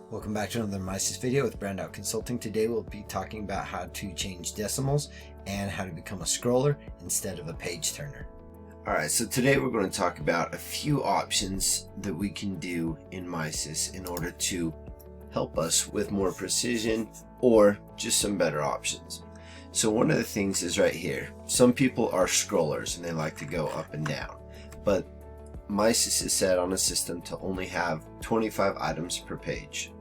Welcome back to another MISys video with Brandout Consulting. Today we'll be talking about how to change decimals and how to become a scroller instead of a page turner. Alright, so today we're going to talk about a few options that we can do in MISys in order to help us with more precision or just some better options. So one of the things is right here. Some people are scrollers and they like to go up and down, but MISys is set on a system to only have 25 items per page.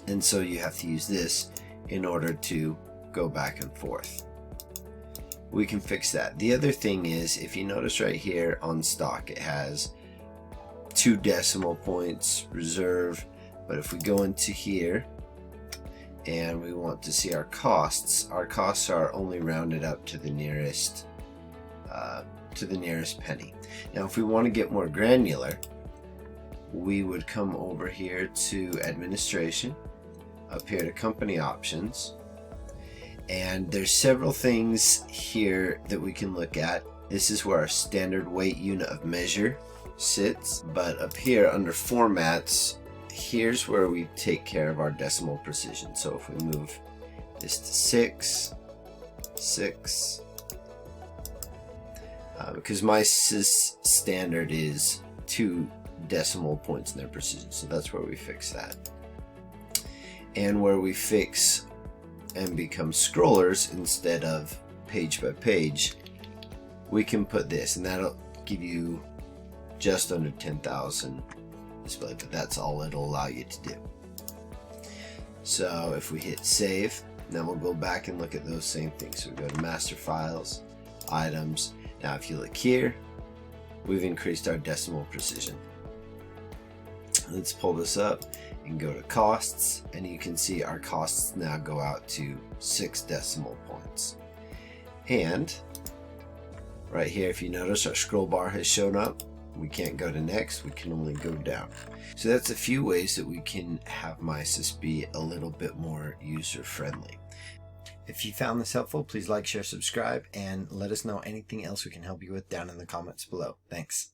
And so you have to use this in order to go back and forth. We can fix that. The other thing is, if you notice right here on stock, it has 2 decimal points reserve, but if we go into here and we want to see our costs are only rounded up to the nearest penny. Now if we want to get more granular, we would come over here to administration, up here to company options, and there's several things here that we can look at. This is where our standard weight unit of measure sits, but up here under formats, here's where we take care of our decimal precision. So if we move this to 6, because MISys standard is 2 decimal points in their precision, so that's where we fix that. And where we fix and become scrollers instead of page by page, we can put this, and that'll give you just under 10,000 display, but that's all it'll allow you to do. So if we hit save, then we'll go back and look at those same things. So we go to master files, items. Now if you look here, we've increased our decimal precision. Let's pull this up and go to costs, and you can see our costs now go out to 6 decimal points. And right here, if you notice, our scroll bar has shown up. We can't go to next, we can only go down. So that's a few ways that we can have MISys be a little bit more user friendly. If you found this helpful, please like, share, subscribe, and let us know anything else we can help you with down in the comments below. Thanks.